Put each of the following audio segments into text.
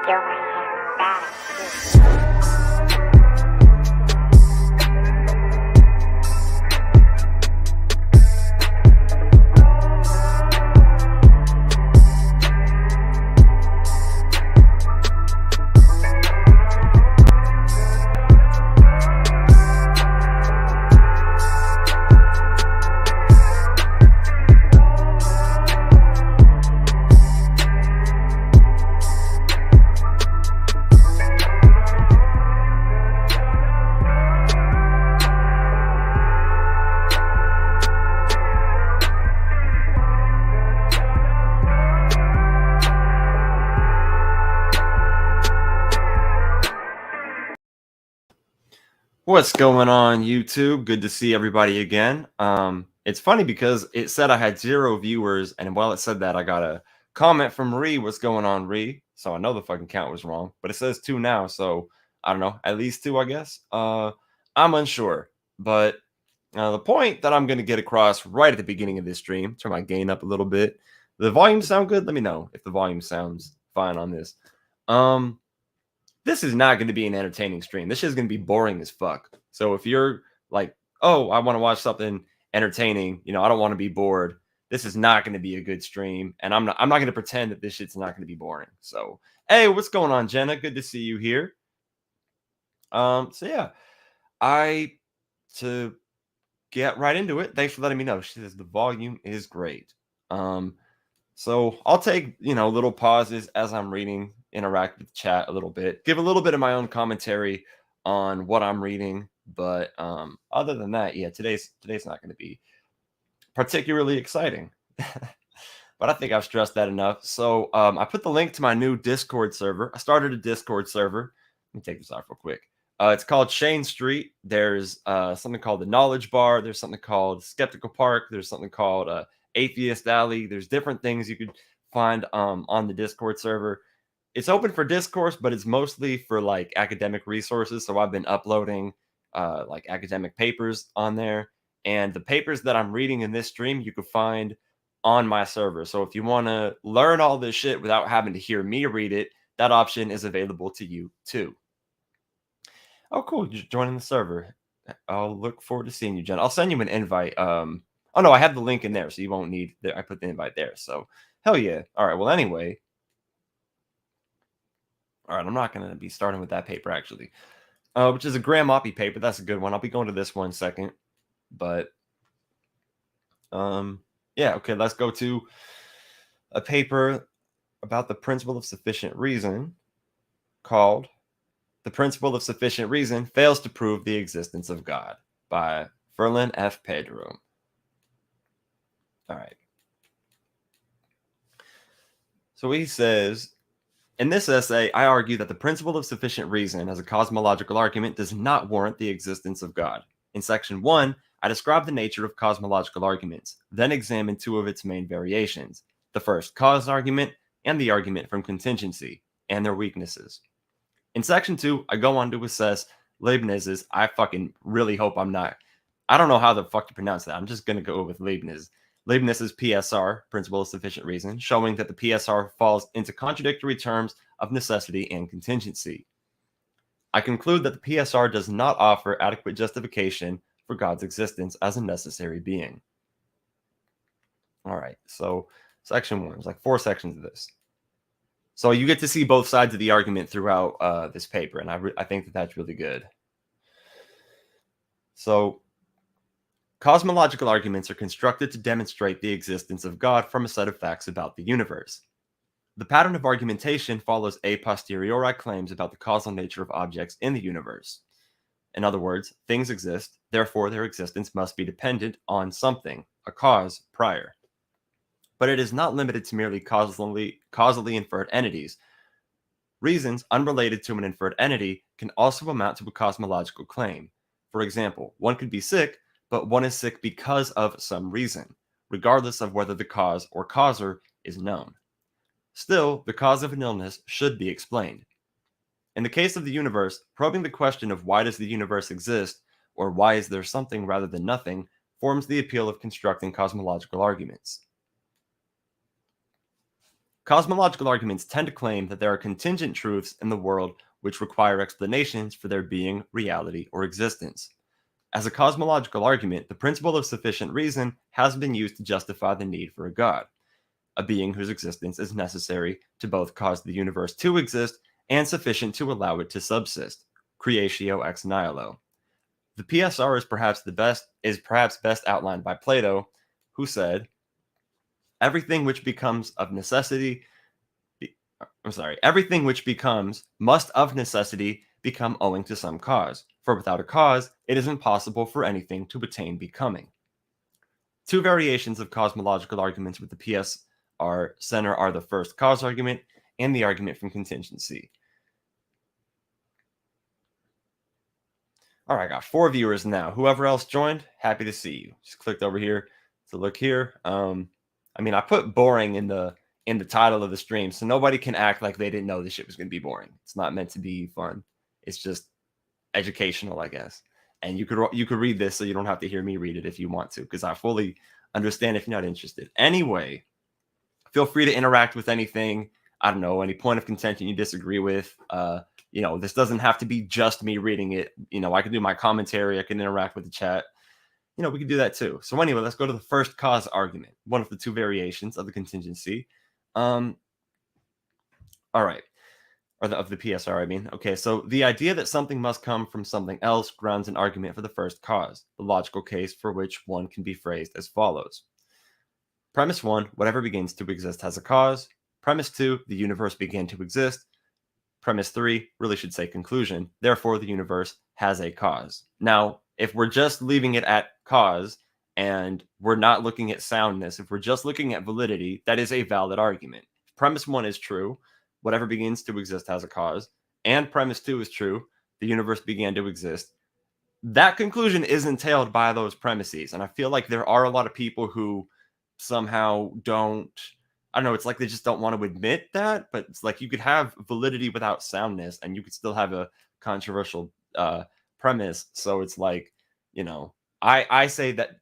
Yo, my hair back. What's going on, YouTube? Good to see everybody again. It's funny because it said I had 0 viewers, and while it said that, I got a comment from Ree. What's going on, Ree? So I know the fucking count was wrong, but it says 2 now, so I don't know, at least 2, I guess. I'm unsure, but the point that I'm going to get across right at the beginning of this stream, turn my gain up a little bit. The volume sound good? Let me know if the volume sounds fine on this. This is not going to be an entertaining stream. This is going to be boring as fuck. So if you're like, oh, I want to watch something entertaining, I don't want to be bored. This is not going to be a good stream, and I'm not going to pretend that this shit's not going to be boring. So, hey, what's going on, Jenna? Good to see you here. So yeah, to get right into it. Thanks for letting me know. She says the volume is great. So I'll take, little pauses as I'm reading, interact with the chat a little bit, give a little bit of my own commentary on what I'm reading. But other than that, yeah, today's not going to be particularly exciting. But I think I've stressed that enough. So I put the link to my new Discord server. I started a Discord server. Let me take this off real quick. It's called Shane Street. There's something called the Knowledge Bar. There's something called Skeptical Park. There's something called Atheist Alley. There's different things you could find on the Discord server. It's open for discourse, but it's mostly for like academic resources. So I've been uploading like academic papers on there, and the papers that I'm reading in this stream you could find on my server. So if you want to learn all this shit without having to hear me read it, that option is available to you too. Oh, cool. You're joining the server. I'll look forward to seeing you, Jen. I'll send you an invite. Oh no, I have the link in there, so you won't need I put the invite there. So hell yeah. All right. Well, anyway. All right, I'm not going to be starting with that paper actually, which is a Graham Oppie paper. That's a good one. I'll be going to this one second, but yeah, okay. Let's go to a paper about the principle of sufficient reason called "The Principle of Sufficient Reason Fails to Prove the Existence of God" by Ferlin F. Pedro. All right. So he says, in this essay, I argue that the principle of sufficient reason as a cosmological argument does not warrant the existence of God. In section 1, I describe the nature of cosmological arguments, then examine 2 of its main variations, the first cause argument and the argument from contingency, and their weaknesses. In section 2, I go on to assess Leibniz's, I fucking really hope I'm not, I don't know how the fuck to pronounce that, I'm just going to go with Leibniz's PSR, principle of sufficient reason, showing that the PSR falls into contradictory terms of necessity and contingency. I conclude that the PSR does not offer adequate justification for God's existence as a necessary being. All right, so section 1, there's like 4 sections of this. So you get to see both sides of the argument throughout this paper, and I think that that's really good. So cosmological arguments are constructed to demonstrate the existence of God from a set of facts about the universe. The pattern of argumentation follows a posteriori claims about the causal nature of objects in the universe. In other words, things exist, therefore their existence must be dependent on something, a cause, prior. But it is not limited to merely causally inferred entities. Reasons unrelated to an inferred entity can also amount to a cosmological claim. For example, one could be sick, but one is sick because of some reason, regardless of whether the cause or causer is known. Still, the cause of an illness should be explained. In the case of the universe, probing the question of why does the universe exist, or why is there something rather than nothing, forms the appeal of constructing cosmological arguments. Cosmological arguments tend to claim that there are contingent truths in the world which require explanations for their being, reality, or existence. As a cosmological argument, the principle of sufficient reason has been used to justify the need for a God, a being whose existence is necessary to both cause the universe to exist and sufficient to allow it to subsist. Creatio ex nihilo. The PSR is perhaps best outlined by Plato, who said, everything which becomes of necessity everything which becomes must of necessity become owing to some cause, for without a cause it is impossible for anything to attain becoming. Two variations of cosmological arguments with the PSR center are the first cause argument and the argument from contingency. All right, I got 4 viewers now. Whoever else joined, happy to see you. Just clicked over here to look here. I put boring in the title of the stream, so nobody can act like they didn't know this shit was going to be boring. It's not meant to be fun. It's just educational, I guess. And you could read this, so you don't have to hear me read it if you want to, because I fully understand if you're not interested. Anyway, feel free to interact with anything. I don't know, any point of contention you disagree with. This doesn't have to be just me reading it. I can do my commentary. I can interact with the chat. We can do that too. So anyway, let's go to the first cause argument, one of the two variations of the contingency. All right. Of the PSR, I mean. Okay, so the idea that something must come from something else grounds an argument for the first cause, the logical case for which one can be phrased as follows. Premise 1, whatever begins to exist has a cause. Premise 2, the universe began to exist. Premise 3 really should say conclusion. Therefore, the universe has a cause. Now, if we're just leaving it at cause and we're not looking at soundness, if we're just looking at validity, that is a valid argument. If premise 1 is true, whatever begins to exist has a cause, and premise 2 is true, the universe began to exist, that conclusion is entailed by those premises. And I feel like there are a lot of people who somehow don't, I don't know, it's like they just don't want to admit that, but it's like you could have validity without soundness and you could still have a controversial premise. So it's like, I say that,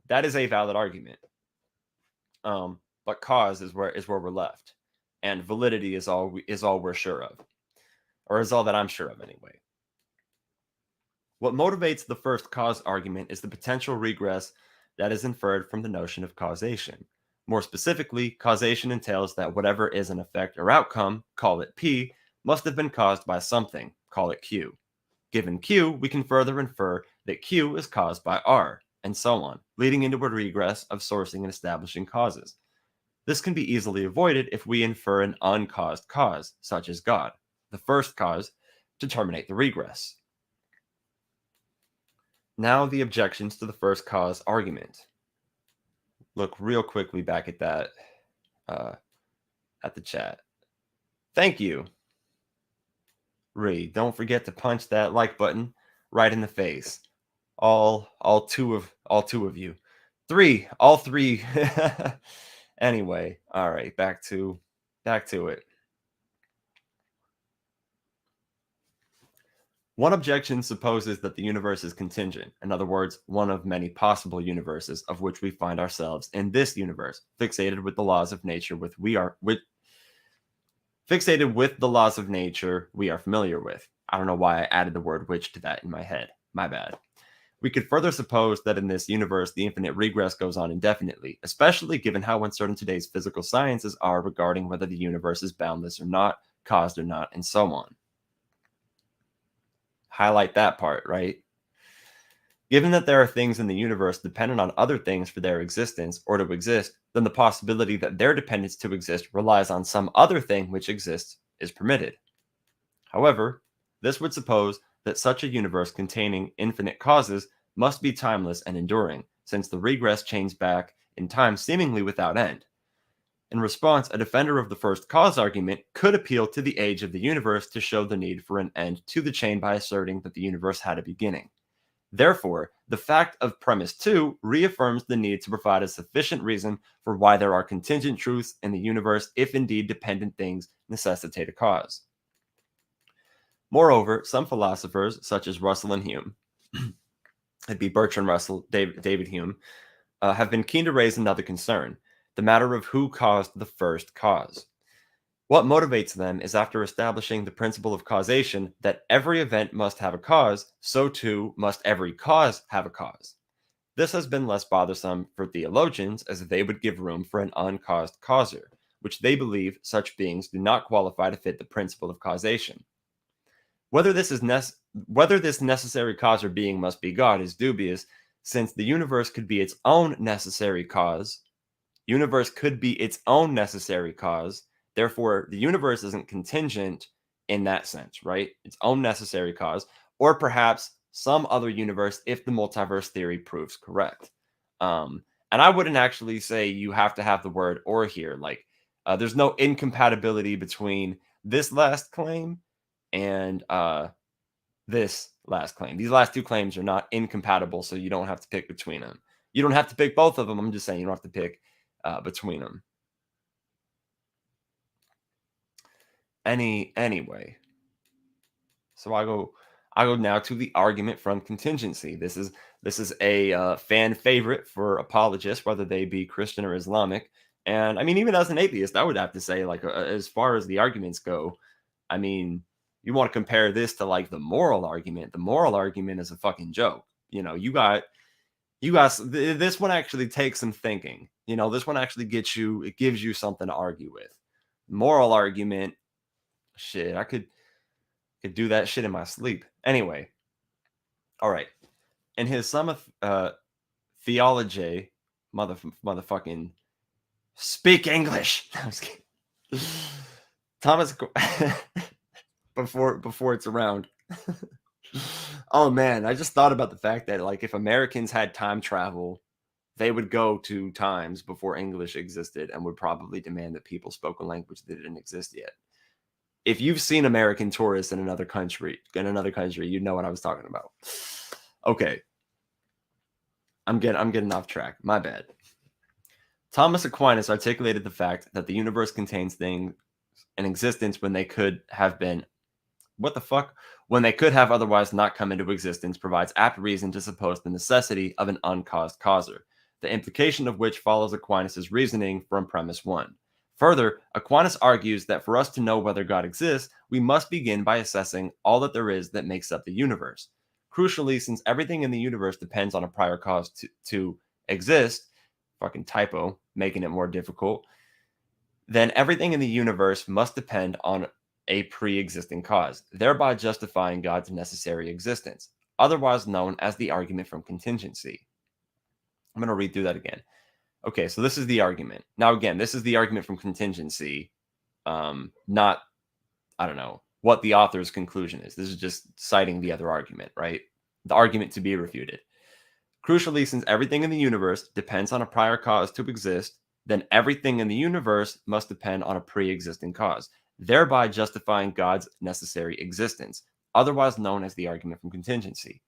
that is a valid argument. But cause is where we're left. And validity is all we're sure of, or is all that I'm sure of anyway. What motivates the first cause argument is the potential regress that is inferred from the notion of causation. More specifically, causation entails that whatever is an effect or outcome, call it P, must have been caused by something, call it Q. Given Q, we can further infer that Q is caused by R, and so on, leading into a regress of sourcing and establishing causes. This can be easily avoided if we infer an uncaused cause, such as God, the first cause, to terminate the regress. Now the objections to the first cause argument. Look real quickly back at that, at the chat. Thank you. Don't forget to punch that like button right in the face. All two of you. All three. Anyway, all right, back to it. One objection supposes that the universe is contingent. In other words, one of many possible universes of which we find ourselves in this universe, fixated with the laws of nature we are familiar with. I don't know why I added the word which to that in my head. My bad. We could further suppose that in this universe, the infinite regress goes on indefinitely, especially given how uncertain today's physical sciences are regarding whether the universe is boundless or not, caused or not, and so on. Highlight that part, right? Given that there are things in the universe dependent on other things for their existence or to exist, then the possibility that their dependence to exist relies on some other thing which exists is permitted. However, this would suppose that such a universe containing infinite causes must be timeless and enduring, since the regress chains back in time seemingly without end. In response, a defender of the first cause argument could appeal to the age of the universe to show the need for an end to the chain by asserting that the universe had a beginning. Therefore, the fact of premise 2 reaffirms the need to provide a sufficient reason for why there are contingent truths in the universe if indeed dependent things necessitate a cause. Moreover, some philosophers, such as Russell and Hume, it'd be Bertrand Russell, David Hume, have been keen to raise another concern, the matter of who caused the first cause. What motivates them is after establishing the principle of causation that every event must have a cause, so too must every cause have a cause. This has been less bothersome for theologians as they would give room for an uncaused causer, which they believe such beings do not qualify to fit the principle of causation. Whether this necessary cause or being must be God is dubious, since the universe could be its own necessary cause. Universe could be its own necessary cause. Therefore, the universe isn't contingent in that sense, right? Its own necessary cause, or perhaps some other universe if the multiverse theory proves correct. And I wouldn't actually say you have to have the word or here. Like, there's no incompatibility between this last claim and this last claim. These last two claims are not incompatible, so you don't have to pick between them. You don't have to pick both of them. I'm just saying you don't have to pick between them. Anyway, so I go now to the argument from contingency. This is a fan favorite for apologists, whether they be Christian or Islamic. And I mean, even as an atheist, I would have to say, like, as far as the arguments go, I mean, you want to compare this to like the moral argument. The moral argument is a fucking joke. You got this one actually takes some thinking. This one actually it gives you something to argue with. Moral argument, shit, I could do that shit in my sleep. Anyway, all right. In his Sum of Theology, motherfucking speak English. I was kidding. Thomas, before it's around. Oh man, I just thought about the fact that like if Americans had time travel, they would go to times before English existed and would probably demand that people spoke a language that didn't exist yet. If you've seen American tourists in another country, you know what I was talking about. Okay. I'm getting off track. My bad. Thomas Aquinas articulated the fact that the universe contains things in existence when they could have been when they could have otherwise not come into existence provides apt reason to suppose the necessity of an uncaused causer, the implication of which follows Aquinas' reasoning from premise 1. Further, Aquinas argues that for us to know whether God exists, we must begin by assessing all that there is that makes up the universe. Crucially, since everything in the universe depends on a prior cause to exist, fucking typo, making it more difficult, then everything in the universe must depend on a pre-existing cause, thereby justifying God's necessary existence, otherwise known as the argument from contingency. I'm going to read through that again. Okay, so this is the argument. Now, again, this is the argument from contingency, not, I don't know, what the author's conclusion is. This is just citing the other argument, right? The argument to be refuted. Crucially, since everything in the universe depends on a prior cause to exist, then everything in the universe must depend on a pre-existing cause, thereby justifying God's necessary existence, otherwise known as the argument from contingency.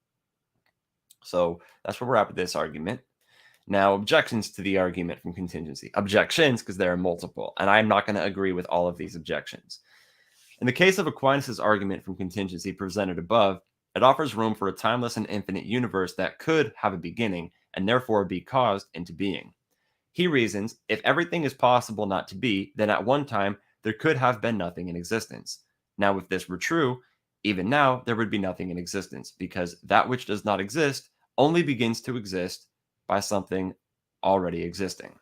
So that's where we're at with this argument. Now, objections to the argument from contingency. Objections, because there are multiple, and I'm not going to agree with all of these objections. In the case of Aquinas' argument from contingency presented above, it offers room for a timeless and infinite universe that could have a beginning and therefore be caused into being. He reasons, if everything is possible not to be, then at one time there could have been nothing in existence. Now, if this were true, even now there would be nothing in existence, because that which does not exist only begins to exist by something already existing.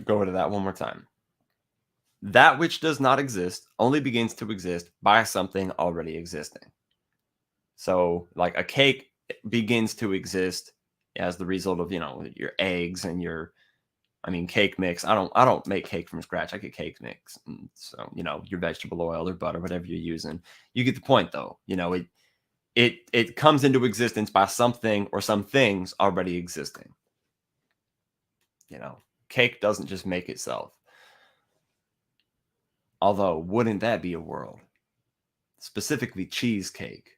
Go into that one more time. That which does not exist only begins to exist by something already existing. So, like a cake begins to exist as the result of, your eggs and cake mix. I don't make cake from scratch. I get cake mix. And so, your vegetable oil or butter, whatever you're using. You get the point though. It comes into existence by something or some things already existing. Cake doesn't just make itself. Although, wouldn't that be a world? Specifically cheesecake.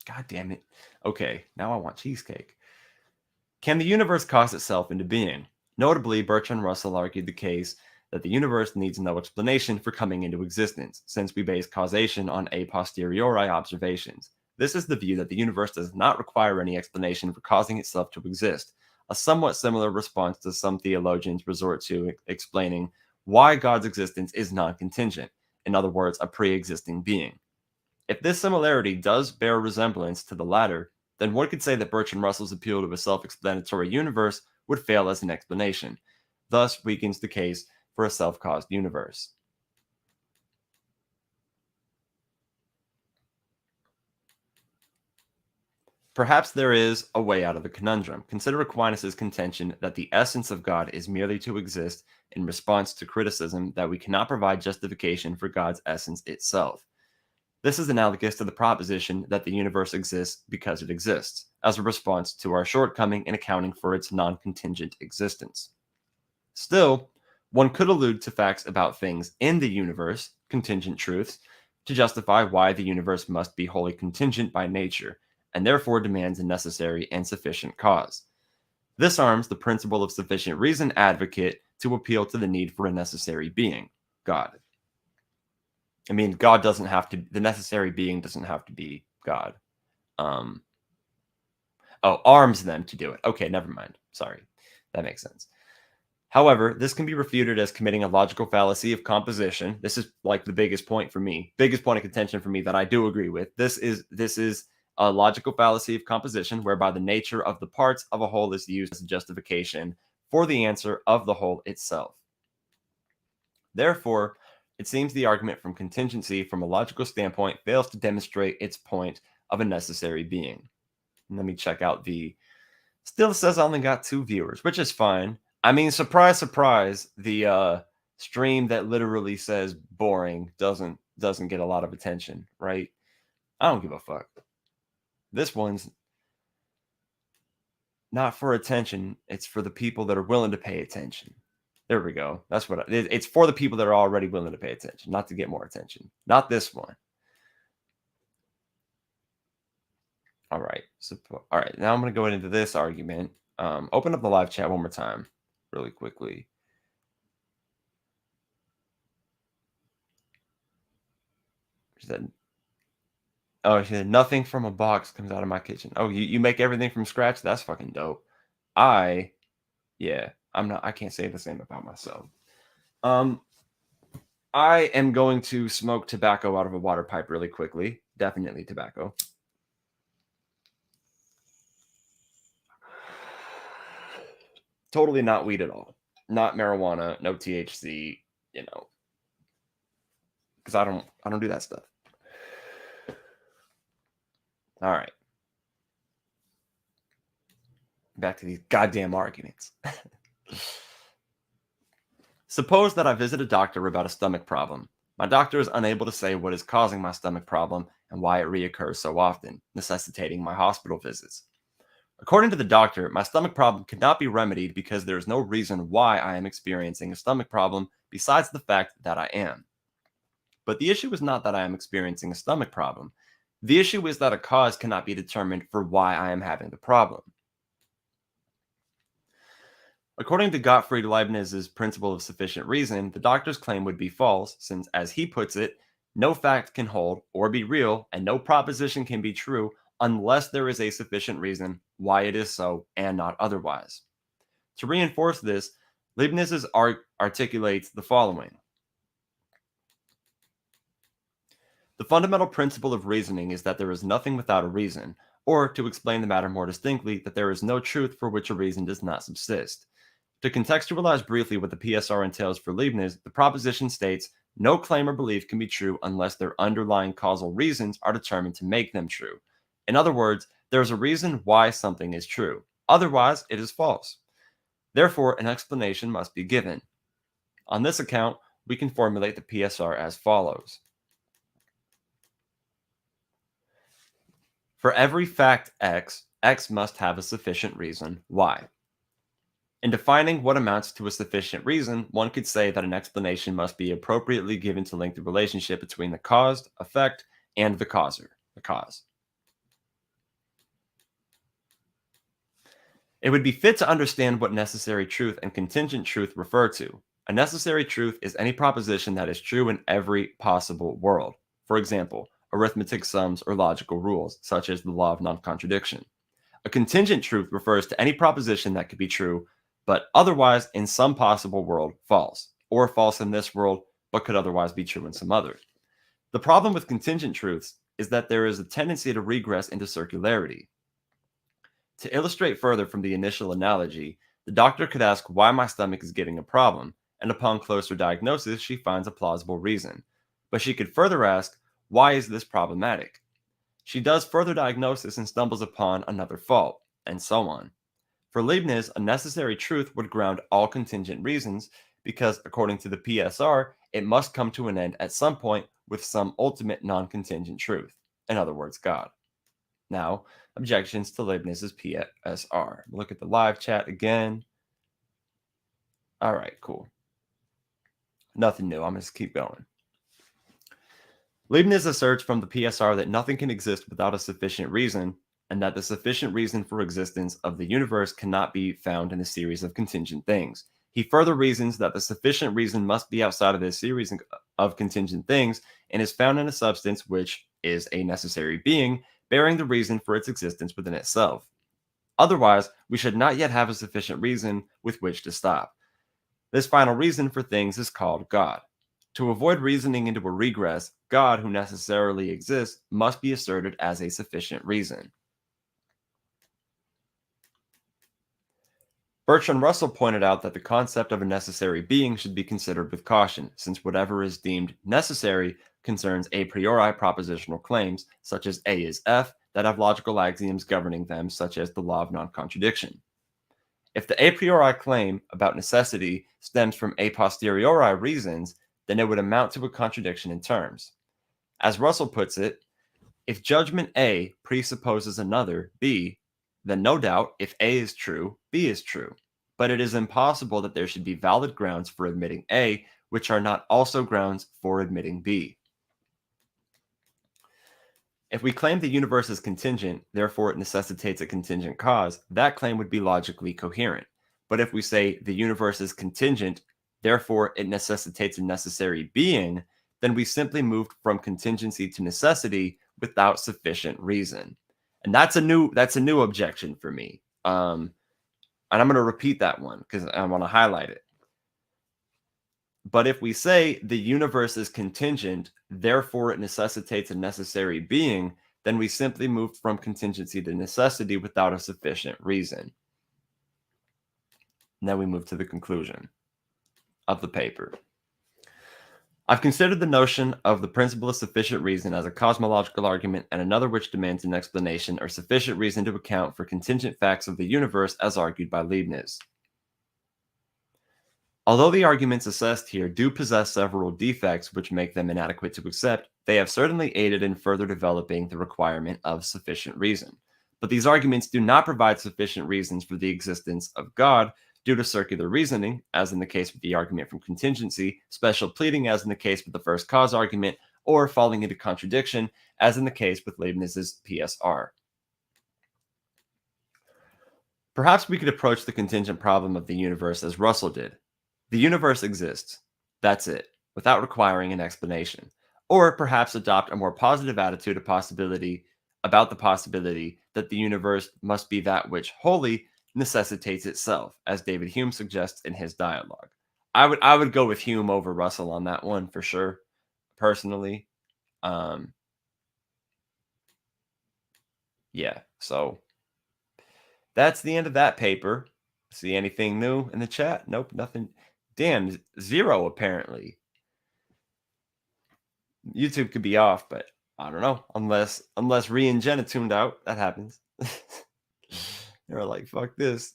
God damn it. Okay, now I want cheesecake. Can the universe cause itself into being? Notably, Bertrand Russell argued the case that the universe needs no explanation for coming into existence, since we base causation on a posteriori observations. This is the view that the universe does not require any explanation for causing itself to exist. a somewhat similar response to some theologians resort to explaining why God's existence is non-contingent, in other words, a pre-existing being. If this similarity does bear resemblance to the latter, then one could say that Bertrand Russell's appeal to a self-explanatory universe would fail as an explanation, thus weakens the case for a self-caused universe. Perhaps there is a way out of the conundrum. Consider Aquinas' contention that the essence of God is merely to exist in response to criticism that we cannot provide justification for God's essence itself. This is analogous to the proposition that the universe exists because it exists, as a response to our shortcoming in accounting for its non-contingent existence. Still, one could allude to facts about things in the universe, contingent truths, to justify why the universe must be wholly contingent by nature, and therefore demands a necessary and sufficient cause. This arms the principle of sufficient reason advocate to appeal to the need for a necessary being, God. I mean, God doesn't have to, the necessary being doesn't have to be God. Arms them to do it. Okay, never mind. Sorry. That makes sense. However, this can be refuted as committing a logical fallacy of composition. This is like the biggest point for me, biggest point of contention for me that I do agree with. This is a logical fallacy of composition, whereby the nature of the parts of a whole is used as a justification for the answer of the whole itself. Therefore, it seems the argument from contingency from a logical standpoint fails to demonstrate its point of a necessary being. And let me check out still says I only got 2 viewers, which is fine. I mean, surprise, surprise, the stream that literally says boring doesn't get a lot of attention, right? I don't give a fuck. This one's not for attention. It's for the people that are willing to pay attention. There we go. That's what it's for, the people that are already willing to pay attention, not to get more attention. Not this one. All right. So, all right. Now I'm going to go into this argument. Open up the live chat one more time really quickly. She said, nothing from a box comes out of my kitchen. Oh, you make everything from scratch? That's fucking dope. I can't say the same about myself. I am going to smoke tobacco out of a water pipe really quickly. Definitely tobacco. Totally not weed at all. Not marijuana, no THC, because I don't do that stuff. All right. Back to these goddamn arguments. Suppose that I visit a doctor about a stomach problem. My doctor is unable to say what is causing my stomach problem and why it reoccurs so often, necessitating my hospital visits. According to the doctor, my stomach problem cannot be remedied because there is no reason why I am experiencing a stomach problem besides the fact that I am. But the issue is not that I am experiencing a stomach problem. The issue is that a cause cannot be determined for why I am having the problem. According to Gottfried Leibniz's principle of sufficient reason, the doctor's claim would be false, since, as he puts it, no fact can hold or be real, and no proposition can be true unless there is a sufficient reason why it is so and not otherwise. To reinforce this, Leibniz articulates the following. The fundamental principle of reasoning is that there is nothing without a reason, or, to explain the matter more distinctly, that there is no truth for which a reason does not subsist. To contextualize briefly what the PSR entails for Leibniz, the proposition states, no claim or belief can be true unless their underlying causal reasons are determined to make them true. In other words, there is a reason why something is true. Otherwise, it is false. Therefore, an explanation must be given. On this account, we can formulate the PSR as follows. For every fact X, X must have a sufficient reason Y. In defining what amounts to a sufficient reason, one could say that an explanation must be appropriately given to link the relationship between the caused effect and the causer, the cause. It would be fit to understand what necessary truth and contingent truth refer to. A necessary truth is any proposition that is true in every possible world. For example, arithmetic sums or logical rules, such as the law of non-contradiction. A contingent truth refers to any proposition that could be true, but otherwise in some possible world false, or false in this world, but could otherwise be true in some other. The problem with contingent truths is that there is a tendency to regress into circularity. To illustrate further from the initial analogy, the doctor could ask why my stomach is giving a problem, and upon closer diagnosis, she finds a plausible reason. But she could further ask, why is this problematic? She does further diagnosis and stumbles upon another fault, and so on. For Leibniz, a necessary truth would ground all contingent reasons because, according to the PSR, it must come to an end at some point with some ultimate non contingent truth. In other words, God. Now, objections to Leibniz's PSR. Look at the live chat again. All right, cool. Nothing new. I'm going to keep going. Leibniz asserts from the PSR that nothing can exist without a sufficient reason, and that the sufficient reason for existence of the universe cannot be found in a series of contingent things. He further reasons that the sufficient reason must be outside of this series of contingent things and is found in a substance which is a necessary being, bearing the reason for its existence within itself. Otherwise, we should not yet have a sufficient reason with which to stop. This final reason for things is called God. To avoid reasoning into a regress, God, who necessarily exists, must be asserted as a sufficient reason. Bertrand Russell pointed out that the concept of a necessary being should be considered with caution, since whatever is deemed necessary concerns a priori propositional claims, such as A is F, that have logical axioms governing them, such as the law of non-contradiction. If the a priori claim about necessity stems from a posteriori reasons, then it would amount to a contradiction in terms. As Russell puts it, if judgment A presupposes another, B, then no doubt, if A is true, B is true. But it is impossible that there should be valid grounds for admitting A, which are not also grounds for admitting B. If we claim the universe is contingent, therefore it necessitates a contingent cause, that claim would be logically coherent. But if we say the universe is contingent, therefore it necessitates a necessary being, then we simply moved from contingency to necessity without sufficient reason. And that's a new objection for me. And I'm going to repeat that one because I want to highlight it. But if we say the universe is contingent, therefore it necessitates a necessary being, then we simply moved from contingency to necessity without a sufficient reason. And then we move to the conclusion of the paper. I've considered the notion of the principle of sufficient reason as a cosmological argument and another which demands an explanation or sufficient reason to account for contingent facts of the universe as argued by Leibniz. Although the arguments assessed here do possess several defects which make them inadequate to accept, they have certainly aided in further developing the requirement of sufficient reason. But these arguments do not provide sufficient reasons for the existence of God due to circular reasoning, as in the case with the argument from contingency, special pleading, as in the case with the first cause argument, or falling into contradiction, as in the case with Leibniz's PSR. Perhaps we could approach the contingent problem of the universe as Russell did. The universe exists. That's it, without requiring an explanation. Or perhaps adopt a more positive attitude about the possibility that the universe must be that which wholly necessitates itself, as David Hume suggests in his dialogue. I would go with Hume over Russell on that one for sure, personally. Yeah, so that's the end of that paper. See anything new in the chat? Nope, nothing. Damn, 0 apparently. YouTube could be off, but I don't know. Unless Ree and Jenna tuned out, that happens. They're like, fuck this.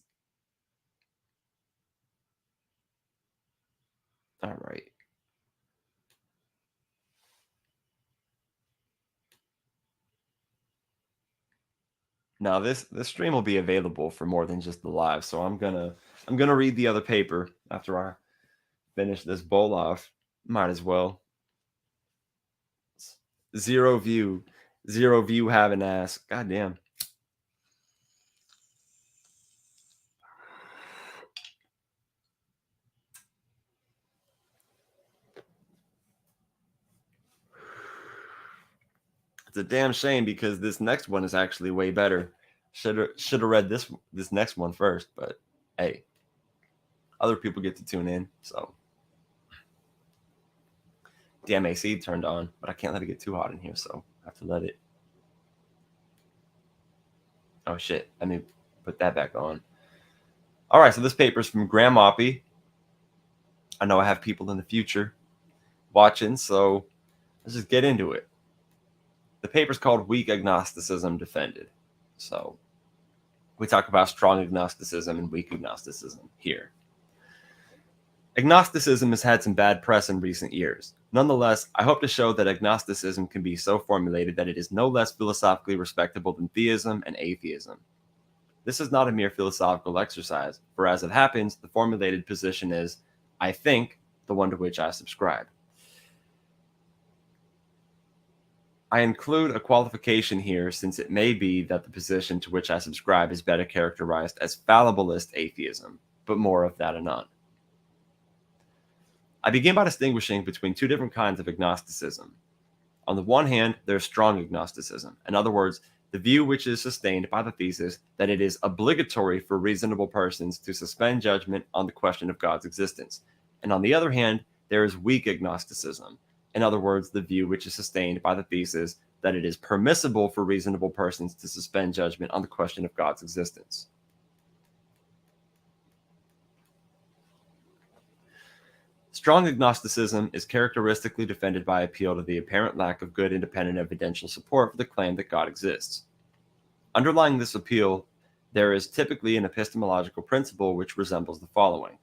All right. Now this stream will be available for more than just the live, so I'm gonna read the other paper after I finish this bowl off. Might as well. 0 view have an ass. God damn. It's a damn shame because this next one is actually way better. Should have read this next one first, but hey, other people get to tune in. So, damn AC turned on, but I can't let it get too hot in here, so I have to let it. Oh shit! Let me put that back on. All right, so this paper is from Graham Oppie. I know I have people in the future watching, so let's just get into it. The paper's called Weak Agnosticism Defended. So we talk about strong agnosticism and weak agnosticism here. Agnosticism has had some bad press in recent years. Nonetheless, I hope to show that agnosticism can be so formulated that it is no less philosophically respectable than theism and atheism. This is not a mere philosophical exercise, for as it happens, the formulated position is, I think, the one to which I subscribe. I include a qualification here since it may be that the position to which I subscribe is better characterized as fallibilist atheism, but more of that anon. I begin by distinguishing between two different kinds of agnosticism. On the one hand, there's strong agnosticism, in other words, the view which is sustained by the thesis that it is obligatory for reasonable persons to suspend judgment on the question of God's existence. And on the other hand, there is weak agnosticism, in other words, the view which is sustained by the thesis that it is permissible for reasonable persons to suspend judgment on the question of God's existence. Strong agnosticism is characteristically defended by appeal to the apparent lack of good independent evidential support for the claim that God exists. Underlying this appeal, there is typically an epistemological principle which resembles the following.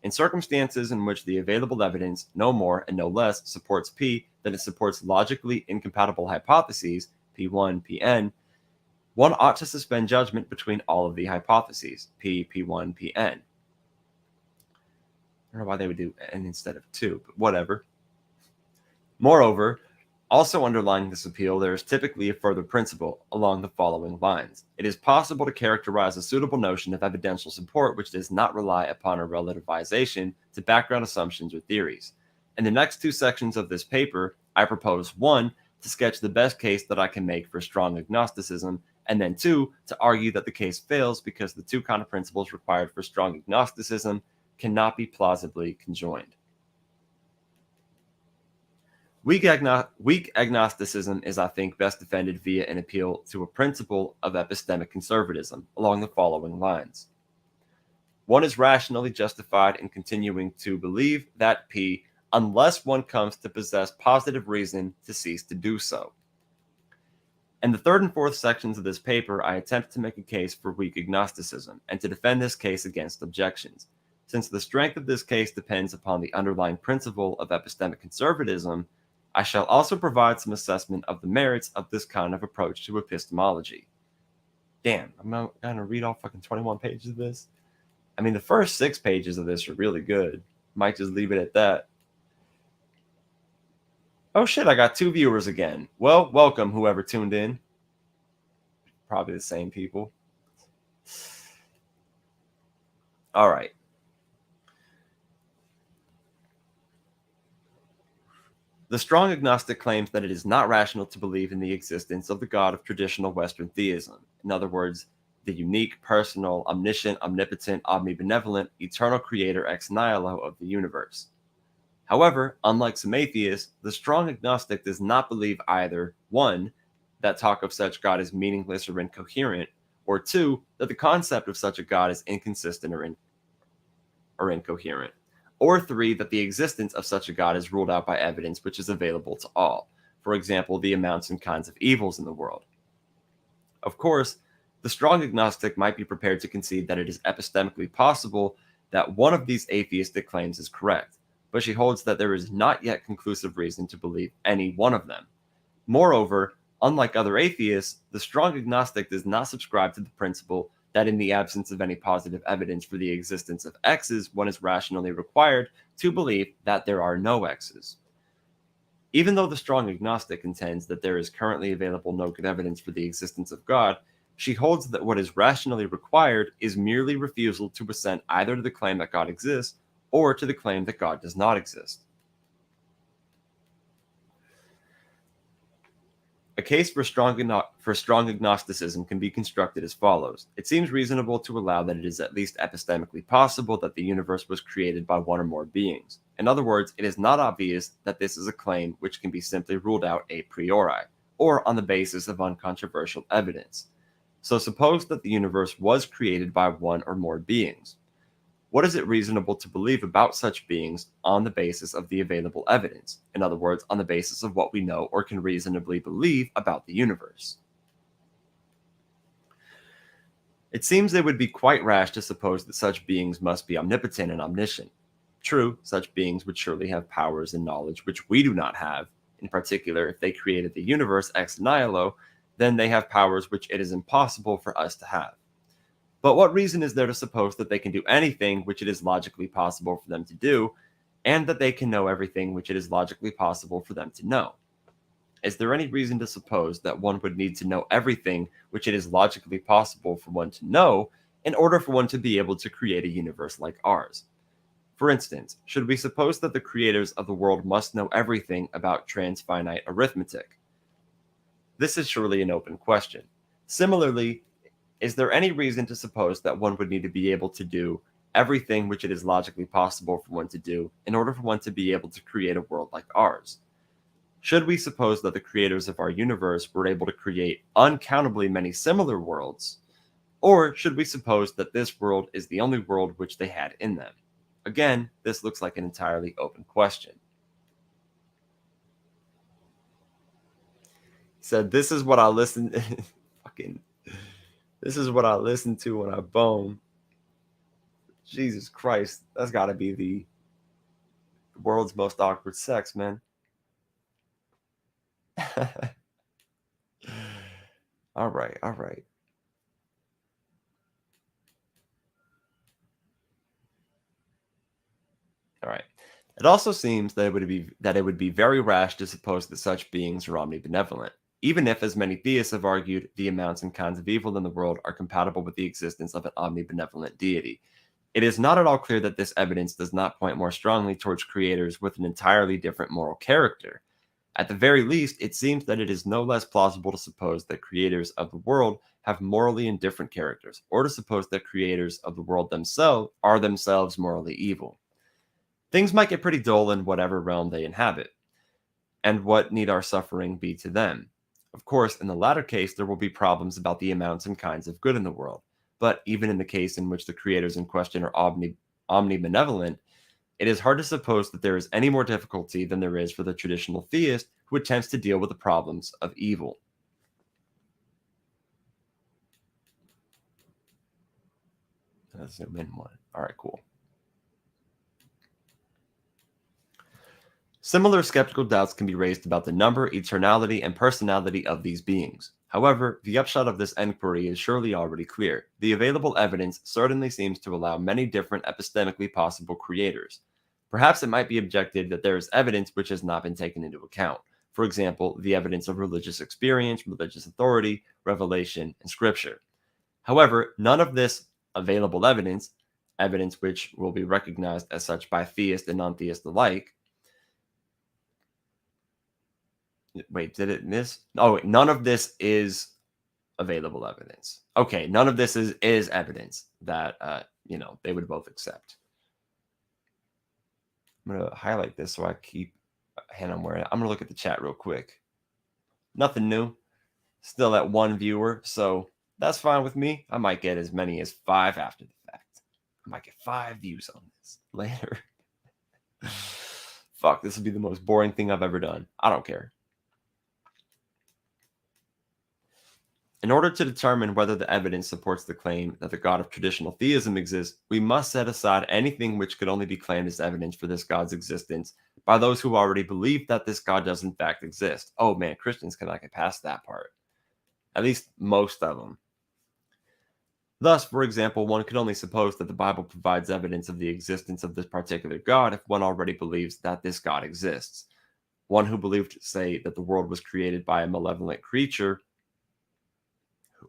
In circumstances in which the available evidence, no more and no less, supports P than it supports logically incompatible hypotheses, P1, Pn, one ought to suspend judgment between all of the hypotheses, P, P1, Pn. I don't know why they would do n instead of 2, but whatever. Moreover, also underlying this appeal, there is typically a further principle along the following lines. It is possible to characterize a suitable notion of evidential support which does not rely upon a relativization to background assumptions or theories. In the next two sections of this paper, I propose 1, to sketch the best case that I can make for strong agnosticism, and then 2, to argue that the case fails because the two kind of principles required for strong agnosticism cannot be plausibly conjoined. Weak agnosticism is, I think, best defended via an appeal to a principle of epistemic conservatism along the following lines. One is rationally justified in continuing to believe that P, unless one comes to possess positive reason to cease to do so. In the third and fourth sections of this paper, I attempt to make a case for weak agnosticism and to defend this case against objections. Since the strength of this case depends upon the underlying principle of epistemic conservatism, I shall also provide some assessment of the merits of this kind of approach to epistemology. Damn, I'm not going to read all fucking 21 pages of this. I mean, the first 6 pages of this are really good. Might just leave it at that. Oh shit, I got 2 viewers again. Well, welcome whoever tuned in. Probably the same people. All right. The strong agnostic claims that it is not rational to believe in the existence of the God of traditional Western theism. In other words, the unique, personal, omniscient, omnipotent, omnibenevolent, eternal creator ex nihilo of the universe. However, unlike some atheists, the strong agnostic does not believe either 1, that talk of such God is meaningless or incoherent, or 2, that the concept of such a God is inconsistent or incoherent, or 3, that the existence of such a God is ruled out by evidence which is available to all, for example, the amounts and kinds of evils in the world. Of course, the strong agnostic might be prepared to concede that it is epistemically possible that one of these atheistic claims is correct, but she holds that there is not yet conclusive reason to believe any one of them. Moreover, unlike other atheists, the strong agnostic does not subscribe to the principle that in the absence of any positive evidence for the existence of X's, one is rationally required to believe that there are no X's. Even though the strong agnostic contends that there is currently available no good evidence for the existence of God, she holds that what is rationally required is merely refusal to assent either to the claim that God exists or to the claim that God does not exist. A case for strong agnosticism can be constructed as follows. It seems reasonable to allow that it is at least epistemically possible that the universe was created by one or more beings. In other words, it is not obvious that this is a claim which can be simply ruled out a priori, or on the basis of uncontroversial evidence. So suppose that the universe was created by one or more beings. What is it reasonable to believe about such beings on the basis of the available evidence? In other words, on the basis of what we know or can reasonably believe about the universe. It seems it would be quite rash to suppose that such beings must be omnipotent and omniscient. True, such beings would surely have powers and knowledge which we do not have. In particular, if they created the universe ex nihilo, then they have powers which it is impossible for us to have. But what reason is there to suppose that they can do anything which it is logically possible for them to do, and that they can know everything which it is logically possible for them to know? Is there any reason to suppose that one would need to know everything which it is logically possible for one to know in order for one to be able to create a universe like ours? For instance, should we suppose that the creators of the world must know everything about transfinite arithmetic? This is surely an open question. Similarly, is there any reason to suppose that one would need to be able to do everything which it is logically possible for one to do in order for one to be able to create a world like ours? Should we suppose that the creators of our universe were able to create uncountably many similar worlds? Or should we suppose that this world is the only world which they had in them? Again, this looks like an entirely open question. He said, this is what I listen fucking this is what I listen to when I bone. Jesus Christ, that's got to be the world's most awkward sex, man. All right. All right. It also seems that it would be very rash to suppose that such beings are omnibenevolent, even if, as many theists have argued, the amounts and kinds of evil in the world are compatible with the existence of an omnibenevolent deity. It is not at all clear that this evidence does not point more strongly towards creators with an entirely different moral character. At the very least, it seems that it is no less plausible to suppose that creators of the world have morally indifferent characters, or to suppose that creators of the world themselves are themselves morally evil. Things might get pretty dull in whatever realm they inhabit. And what need our suffering be to them? Of course, in the latter case, there will be problems about the amounts and kinds of good in the world. But even in the case in which the creators in question are omnibenevolent, it is hard to suppose that there is any more difficulty than there is for the traditional theist who attempts to deal with the problems of evil. Let's zoom in one. All right, cool. Similar skeptical doubts can be raised about the number, eternality, and personality of these beings. However, the upshot of this enquiry is surely already clear. The available evidence certainly seems to allow many different epistemically possible creators. Perhaps it might be objected that there is evidence which has not been taken into account. For example, the evidence of religious experience, religious authority, revelation, and scripture. However, none of this available evidence which will be recognized as such by theists and non-theists alike. Wait, did it miss? Oh, wait, none of this is available evidence. Okay, none of this is evidence that they would both accept. I'm gonna highlight this so I keep a hand on where I'm gonna look at the chat real quick. Nothing new. Still at one viewer, so that's fine with me. I might get as many as 5 after the fact. I might get 5 views on this later. Fuck, this will be the most boring thing I've ever done. I don't care. In order to determine whether the evidence supports the claim that the God of traditional theism exists, we must set aside anything which could only be claimed as evidence for this God's existence by those who already believe that this God does in fact exist. Oh man, Christians cannot get past that part. At least most of them. Thus, for example, one could only suppose that the Bible provides evidence of the existence of this particular God if one already believes that this God exists. One who believed, say, that the world was created by a malevolent creature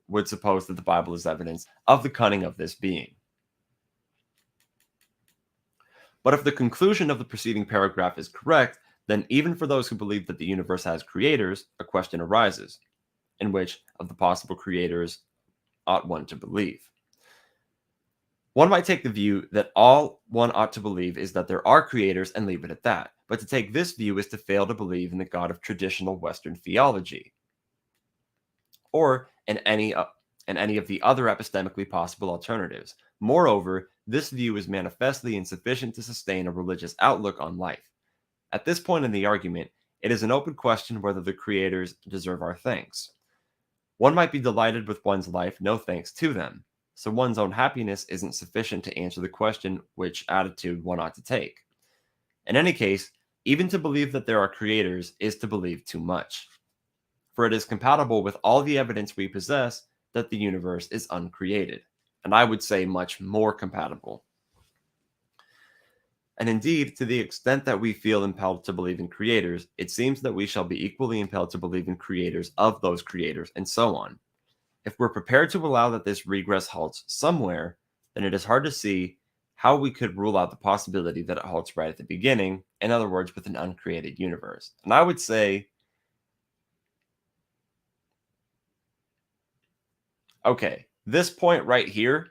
would suppose that the Bible is evidence of the cunning of this being. But if the conclusion of the preceding paragraph is correct, then even for those who believe that the universe has creators, a question arises. in which of the possible creators ought one to believe. One might take the view that all one ought to believe is that there are creators and leave it at that. But to take this view is to fail to believe in the God of traditional Western theology, or in any of the other epistemically possible alternatives. Moreover, this view is manifestly insufficient to sustain a religious outlook on life. At this point in the argument, it is an open question whether the creators deserve our thanks. One might be delighted with one's life, no thanks to them. So one's own happiness isn't sufficient to answer the question which attitude one ought to take. In any case, even to believe that there are creators is to believe too much, for it is compatible with all the evidence we possess that the universe is uncreated, and I would say much more compatible. And indeed, to the extent that we feel impelled to believe in creators, it seems that we shall be equally impelled to believe in creators of those creators, and so on. If we're prepared to allow that this regress halts somewhere, then it is hard to see how we could rule out the possibility that it halts right at the beginning, in other words, with an uncreated universe. And I would say, okay, this point right here,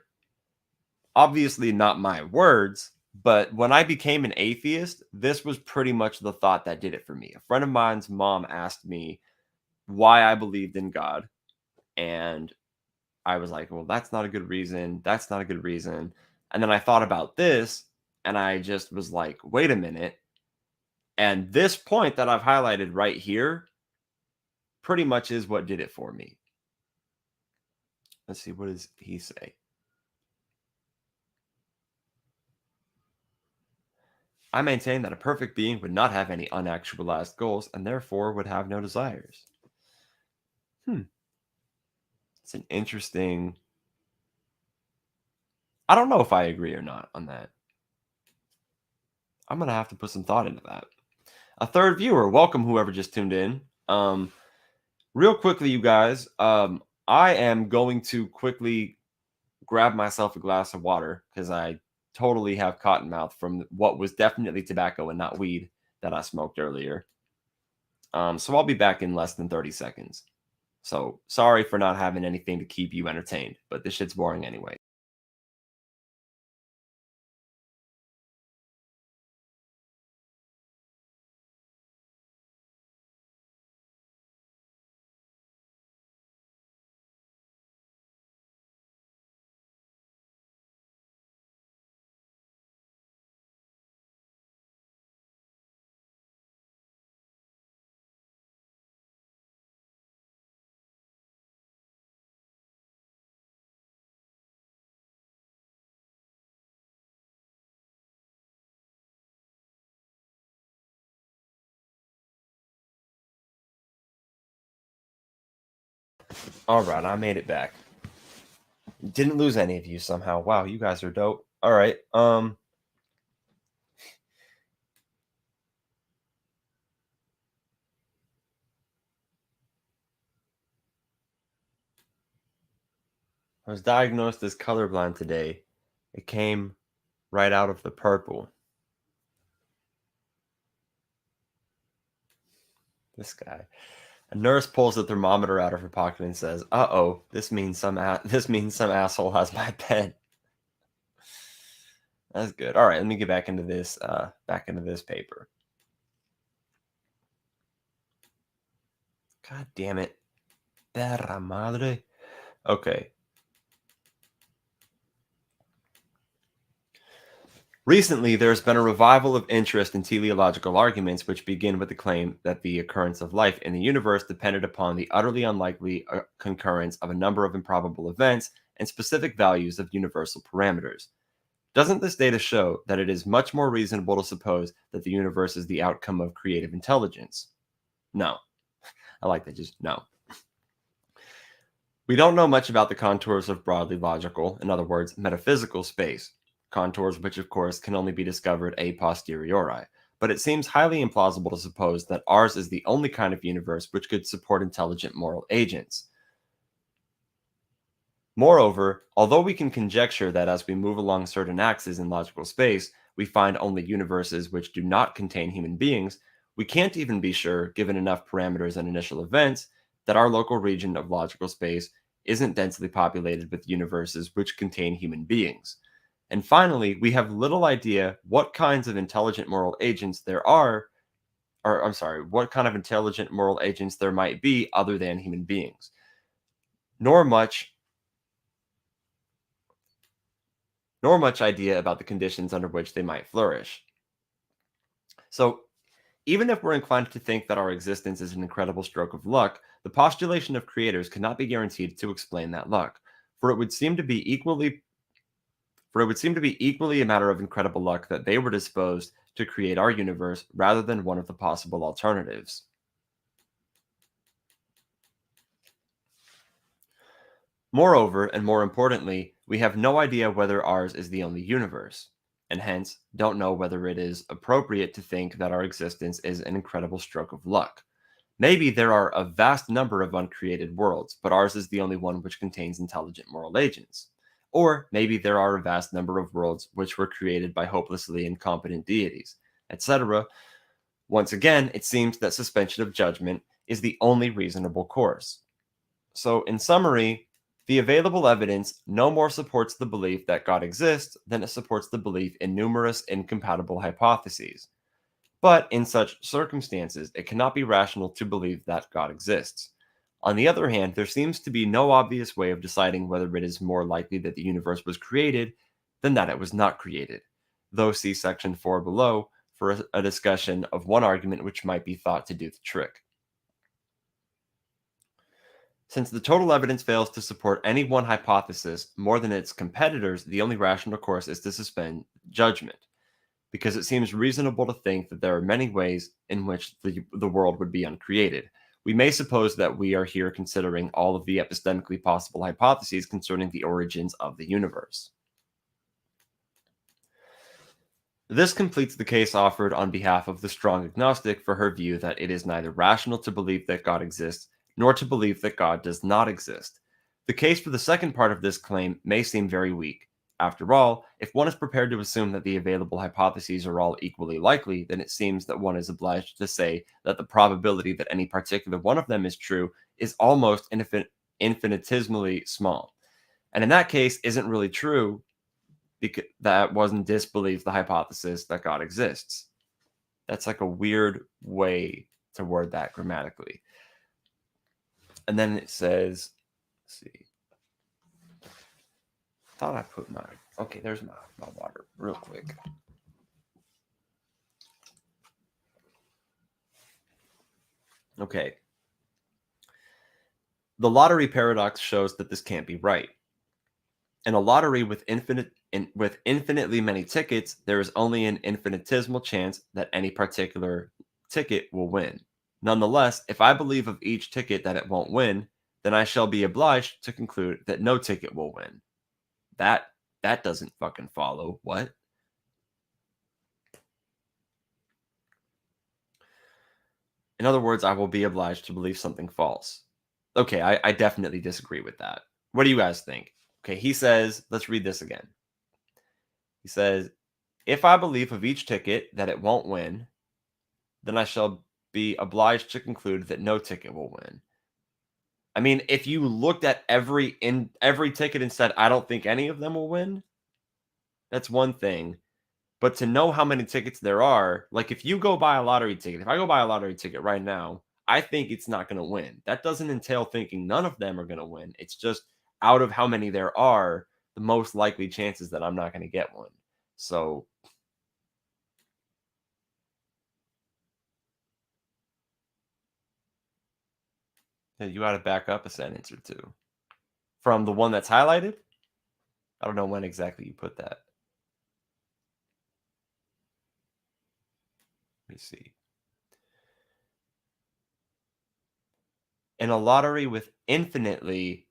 obviously not my words, but when I became an atheist, this was pretty much the thought that did it for me. A friend of mine's mom asked me why I believed in God, and I was like, well, that's not a good reason. That's not a good reason. And then I thought about this, and I just was like, wait a minute. And this point that I've highlighted right here pretty much is what did it for me. Let's see, what does he say? I maintain that a perfect being would not have any unactualized goals and therefore would have no desires. It's an interesting. I don't know if I agree or not on that. I'm going to have to put some thought into that. A third viewer, welcome whoever just tuned in. Real quickly, you guys, I am going to quickly grab myself a glass of water because I totally have cotton mouth from what was definitely tobacco and not weed that I smoked earlier. So I'll be back in less than 30 seconds. So sorry for not having anything to keep you entertained, but this shit's boring anyway. All right, I made it back. Didn't lose any of you somehow. Wow, you guys are dope. All right. I was diagnosed as colorblind today. It came right out of the purple. This guy. A nurse pulls the thermometer out of her pocket and says, "Uh-oh, this means some asshole has my pen." That's good. All right, let me get back into this paper. God damn it. Perra madre. Okay. Recently, there's been a revival of interest in teleological arguments which begin with the claim that the occurrence of life in the universe depended upon the utterly unlikely concurrence of a number of improbable events and specific values of universal parameters. Doesn't this data show that it is much more reasonable to suppose that the universe is the outcome of creative intelligence? No. I like that, just no. We don't know much about the contours of broadly logical, in other words, metaphysical space. Contours which, of course, can only be discovered a posteriori, but it seems highly implausible to suppose that ours is the only kind of universe which could support intelligent moral agents. Moreover, although we can conjecture that as we move along certain axes in logical space, we find only universes which do not contain human beings, we can't even be sure, given enough parameters and initial events, that our local region of logical space isn't densely populated with universes which contain human beings. And finally, we have little idea what kinds of intelligent moral agents there are, or I'm sorry, what kind of intelligent moral agents there might be other than human beings, nor much idea about the conditions under which they might flourish. So, even if we're inclined to think that our existence is an incredible stroke of luck, the postulation of creators cannot be guaranteed to explain that luck, for it would seem to be equally a matter of incredible luck that they were disposed to create our universe rather than one of the possible alternatives. Moreover, and more importantly, we have no idea whether ours is the only universe, and hence don't know whether it is appropriate to think that our existence is an incredible stroke of luck. Maybe there are a vast number of uncreated worlds, but ours is the only one which contains intelligent moral agents. Or maybe there are a vast number of worlds which were created by hopelessly incompetent deities, etc. Once again, it seems that suspension of judgment is the only reasonable course. So, in summary, the available evidence no more supports the belief that God exists than it supports the belief in numerous incompatible hypotheses. But in such circumstances, it cannot be rational to believe that God exists. On the other hand, there seems to be no obvious way of deciding whether it is more likely that the universe was created than that it was not created, though see section 4 below for a discussion of one argument which might be thought to do the trick. Since the total evidence fails to support any one hypothesis more than its competitors, the only rational course is to suspend judgment, because it seems reasonable to think that there are many ways in which the world would be uncreated. We may suppose that we are here considering all of the epistemically possible hypotheses concerning the origins of the universe. This completes the case offered on behalf of the strong agnostic for her view that it is neither rational to believe that God exists nor to believe that God does not exist. The case for the second part of this claim may seem very weak. After all, if one is prepared to assume that the available hypotheses are all equally likely, then it seems that one is obliged to say that the probability that any particular one of them is true is almost infinitesimally small. And in that case, isn't really true, because that wasn't disbelieve the hypothesis that God exists. That's like a weird way to word that grammatically. And then it says, let's see. Thought I put my, okay, there's my water real quick. Okay. The lottery paradox shows that this can't be right. In a lottery with infinitely many tickets, there is only an infinitesimal chance that any particular ticket will win. Nonetheless, if I believe of each ticket that it won't win, then I shall be obliged to conclude that no ticket will win. That doesn't fucking follow. What? In other words, I will be obliged to believe something false. Okay, I definitely disagree with that. What do you guys think? Okay, he says, let's read this again. He says, if I believe of each ticket that it won't win, then I shall be obliged to conclude that no ticket will win. I mean, if you looked at every ticket and said, I don't think any of them will win, that's one thing. But to know how many tickets there are, like if you go buy a lottery ticket, if I go buy a lottery ticket right now, I think it's not going to win. That doesn't entail thinking none of them are going to win. It's just out of how many there are, the most likely chances that I'm not going to get one. So you got to back up a sentence or two from the one that's highlighted. I don't know when exactly you put that. Let me see. In a lottery with infinitely,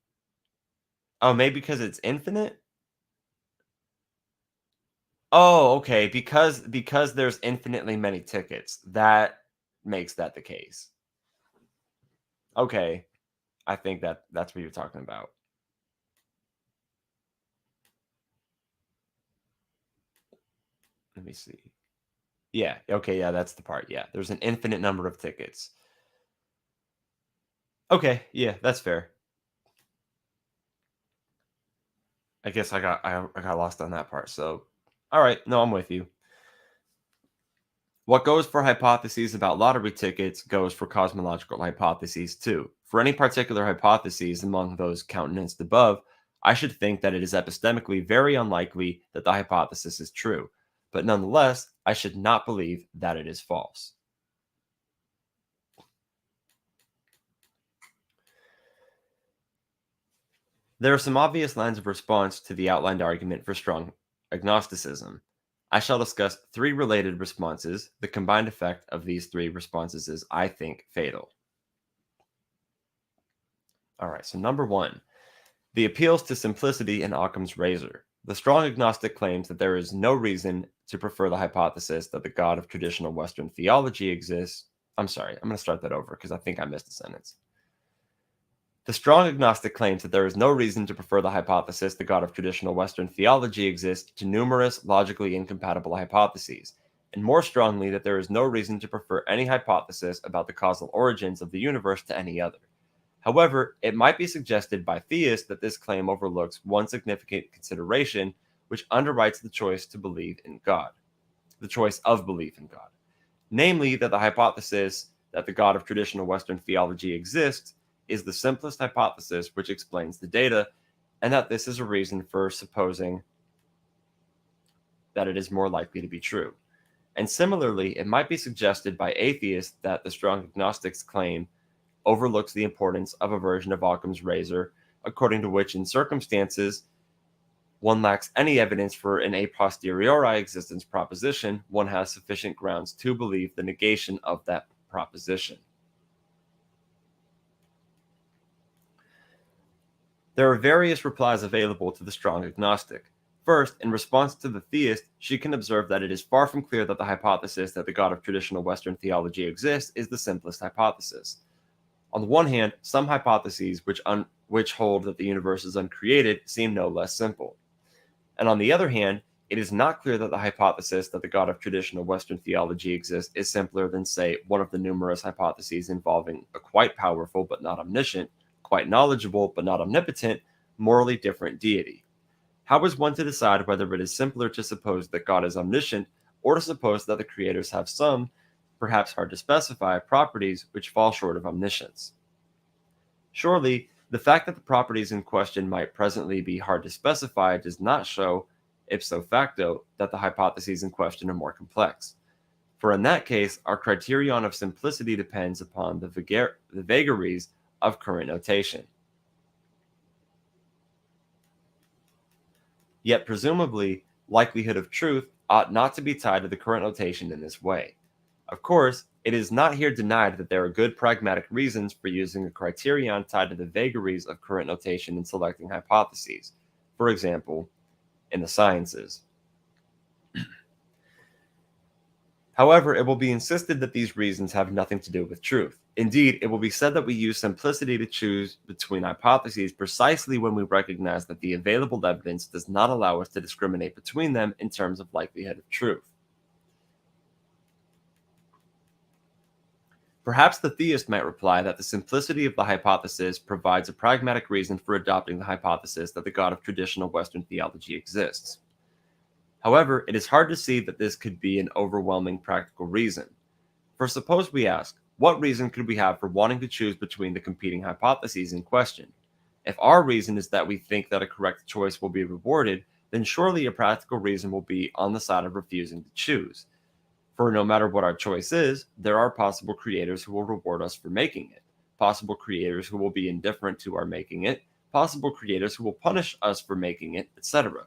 oh, maybe because it's infinite. Oh, okay. Because there's infinitely many tickets, that makes that the case. Okay, I think that's what you're talking about. Let me see. Yeah. Okay. Yeah, that's the part. Yeah, there's an infinite number of tickets. Okay, yeah, that's fair. I guess I got lost on that part. So, all right, no, I'm with you. What goes for hypotheses about lottery tickets goes for cosmological hypotheses too. For any particular hypotheses among those countenanced above, I should think that it is epistemically very unlikely that the hypothesis is true, but nonetheless, I should not believe that it is false. There are some obvious lines of response to the outlined argument for strong agnosticism. I shall discuss three related responses. The combined effect of these three responses is, I think, fatal. All right, so number one, the appeals to simplicity in Occam's razor. The strong agnostic claims that there is no reason to prefer the hypothesis that the God of traditional Western theology exists. I'm sorry, I'm going to start that over because I think I missed a sentence. The strong agnostic claims that there is no reason to prefer the hypothesis the God of traditional Western theology exists to numerous logically incompatible hypotheses, and more strongly that there is no reason to prefer any hypothesis about the causal origins of the universe to any other. However, it might be suggested by theists that this claim overlooks one significant consideration which underwrites the choice to believe in God, the choice of belief in God, namely that the hypothesis that the God of traditional Western theology exists is the simplest hypothesis which explains the data, and that this is a reason for supposing that it is more likely to be true. And similarly, it might be suggested by atheists that the strong agnostics claim overlooks the importance of a version of Occam's razor, according to which, in circumstances, one lacks any evidence for an a posteriori existence proposition, one has sufficient grounds to believe the negation of that proposition. There are various replies available to the strong agnostic. First, in response to the theist, she can observe that it is far from clear that the hypothesis that the God of traditional Western theology exists is the simplest hypothesis. On the one hand, some hypotheses which hold that the universe is uncreated seem no less simple. And on the other hand, it is not clear that the hypothesis that the God of traditional Western theology exists is simpler than, say, one of the numerous hypotheses involving a quite powerful but not omniscient, quite knowledgeable but not omnipotent, morally different deity. How is one to decide whether it is simpler to suppose that God is omniscient or to suppose that the creators have some, perhaps hard to specify, properties which fall short of omniscience? Surely, the fact that the properties in question might presently be hard to specify does not show, ipso facto, that the hypotheses in question are more complex. For in that case, our criterion of simplicity depends upon the vagaries of current notation. Yet presumably, likelihood of truth ought not to be tied to the current notation in this way. Of course, it is not here denied that there are good pragmatic reasons for using a criterion tied to the vagaries of current notation in selecting hypotheses, for example, in the sciences. However, it will be insisted that these reasons have nothing to do with truth. Indeed, it will be said that we use simplicity to choose between hypotheses precisely when we recognize that the available evidence does not allow us to discriminate between them in terms of likelihood of truth. Perhaps the theist might reply that the simplicity of the hypothesis provides a pragmatic reason for adopting the hypothesis that the God of traditional Western theology exists. However, it is hard to see that this could be an overwhelming practical reason. For suppose we ask, what reason could we have for wanting to choose between the competing hypotheses in question? If our reason is that we think that a correct choice will be rewarded, then surely a practical reason will be on the side of refusing to choose. For no matter what our choice is, there are possible creators who will reward us for making it, possible creators who will be indifferent to our making it, possible creators who will punish us for making it, etc.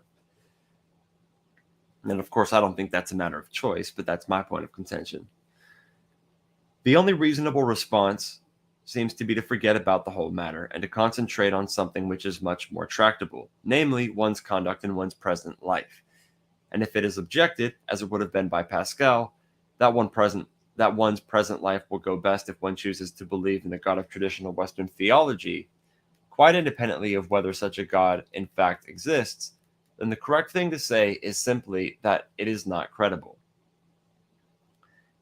And of course, I don't think that's a matter of choice, but that's my point of contention. The only reasonable response seems to be to forget about the whole matter and to concentrate on something which is much more tractable, namely one's conduct in one's present life. And if it is objected, as it would have been by Pascal, that one's present life will go best if one chooses to believe in the God of traditional Western theology, quite independently of whether such a God in fact exists, then the correct thing to say is simply that it is not credible.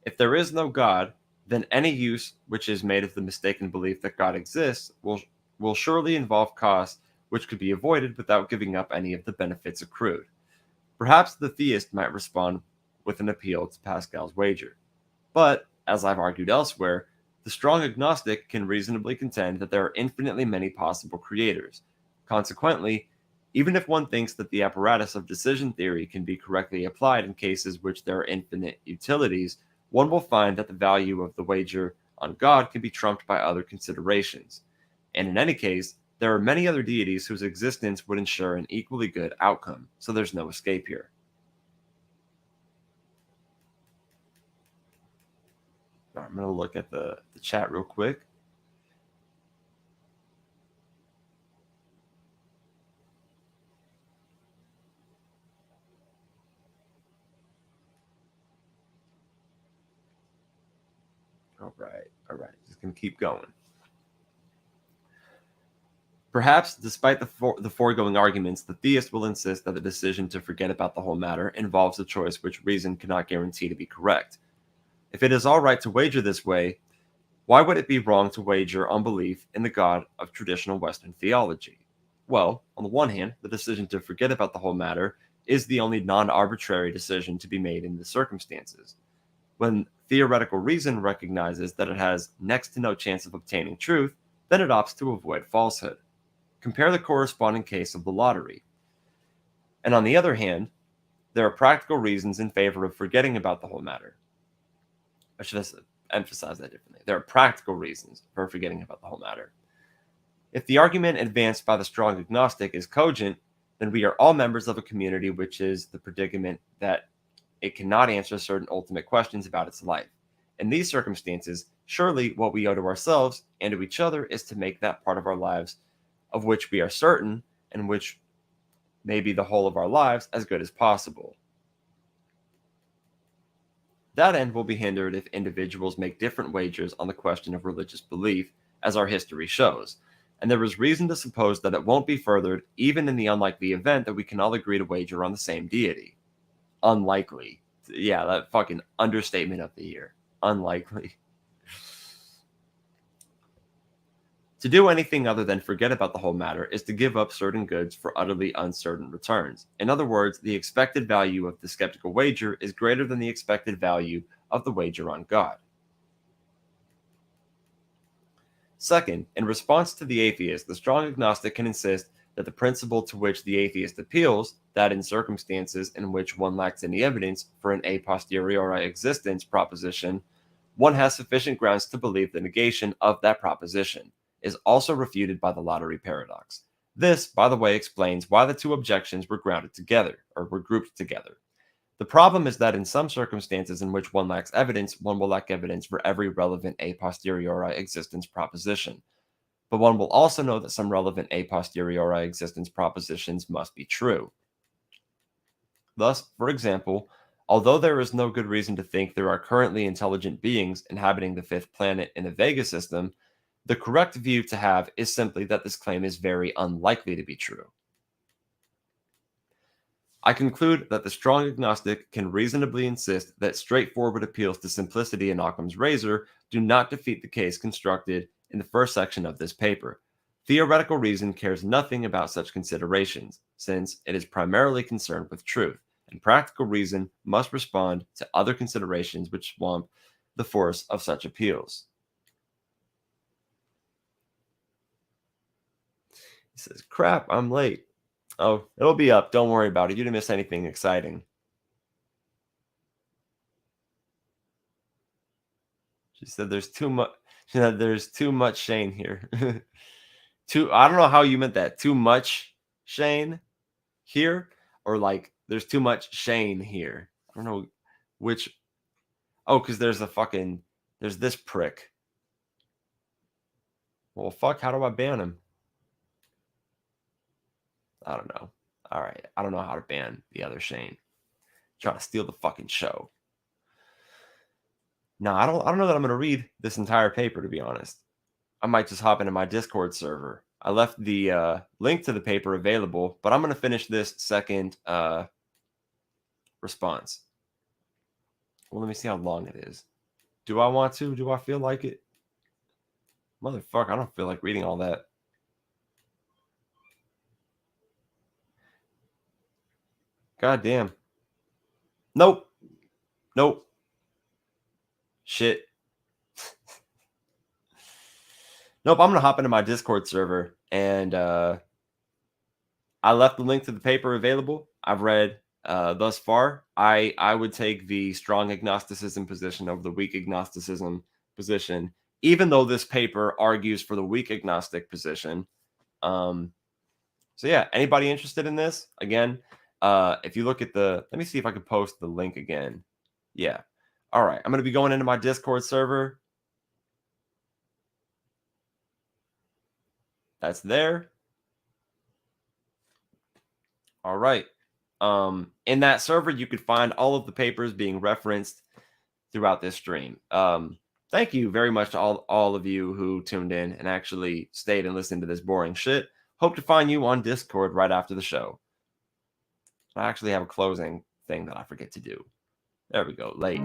If there is no God, then any use which is made of the mistaken belief that God exists will surely involve costs which could be avoided without giving up any of the benefits accrued. Perhaps the theist might respond with an appeal to Pascal's wager. But, as I've argued elsewhere, the strong agnostic can reasonably contend that there are infinitely many possible creators. Consequently, even if one thinks that the apparatus of decision theory can be correctly applied in cases which there are infinite utilities, one will find that the value of the wager on God can be trumped by other considerations. And in any case, there are many other deities whose existence would ensure an equally good outcome, so there's no escape here. I'm going to look at the chat real quick. All right. Just going to keep going. Perhaps, despite the foregoing arguments, the theist will insist that the decision to forget about the whole matter involves a choice which reason cannot guarantee to be correct. If it is all right to wager this way, why would it be wrong to wager on belief in the God of traditional Western theology? Well, on the one hand, the decision to forget about the whole matter is the only non-arbitrary decision to be made in the circumstances. When theoretical reason recognizes that it has next to no chance of obtaining truth, then it opts to avoid falsehood. Compare the corresponding case of the lottery. And on the other hand, there are practical reasons in favor of forgetting about the whole matter. I should emphasize that differently. There are practical reasons for forgetting about the whole matter. If the argument advanced by the strong agnostic is cogent, then we are all members of a community which is the predicament that it cannot answer certain ultimate questions about its life. In these circumstances, surely what we owe to ourselves and to each other is to make that part of our lives of which we are certain and which may be the whole of our lives as good as possible. That end will be hindered if individuals make different wagers on the question of religious belief, as our history shows, and there is reason to suppose that it won't be furthered even in the unlikely event that we can all agree to wager on the same deity. Unlikely. Yeah, that fucking understatement of the year. Unlikely. To do anything other than forget about the whole matter is to give up certain goods for utterly uncertain returns. In other words, the expected value of the skeptical wager is greater than the expected value of the wager on God. Second, in response to the atheist, the strong agnostic can insist that the principle to which the atheist appeals, that in circumstances in which one lacks any evidence for an a posteriori existence proposition, one has sufficient grounds to believe the negation of that proposition, is also refuted by the lottery paradox. This, by the way, explains why the two objections were grouped together. The problem is that in some circumstances in which one lacks evidence, one will lack evidence for every relevant a posteriori existence proposition. But one will also know that some relevant a posteriori existence propositions must be true. Thus, for example, although there is no good reason to think there are currently intelligent beings inhabiting the fifth planet in the Vega system, the correct view to have is simply that this claim is very unlikely to be true. I conclude that the strong agnostic can reasonably insist that straightforward appeals to simplicity in Occam's razor do not defeat the case constructed in the first section of this paper. Theoretical reason cares nothing about such considerations, since it is primarily concerned with truth, and practical reason must respond to other considerations which swamp the force of such appeals. He says, crap, I'm late. Oh, it'll be up. Don't worry about it. You didn't miss anything exciting. She said there's too much. She said there's too much Shane here. I don't know how you meant that. Too much Shane here, or like there's too much Shane here. I don't know which. Oh, because there's this prick. Well, fuck. How do I ban him? I don't know. All right. I don't know how to ban the other Shane. Trying to steal the fucking show. No, I don't know that I'm going to read this entire paper, to be honest. I might just hop into my Discord server. I left the link to the paper available, but I'm going to finish this second response. Well, let me see how long it is. Do I want to? Do I feel like it? Motherfucker, I don't feel like reading all that. God damn. Nope. Nope. Shit. Nope, I'm gonna hop into my Discord server, and I left the link to the paper available. I've read thus far. I would take the strong agnosticism position over the weak agnosticism position, even though this paper argues for the weak agnostic position. So yeah, anybody interested in this? Again, if you look at let me see if I can post the link again. Yeah. All right, I'm gonna be going into my Discord server. That's there. All right. In that server, you could find all of the papers being referenced throughout this stream. Thank you very much to all of you who tuned in and actually stayed and listened to this boring shit. Hope to find you on Discord right after the show. I actually have a closing thing that I forget to do. There we go. Late.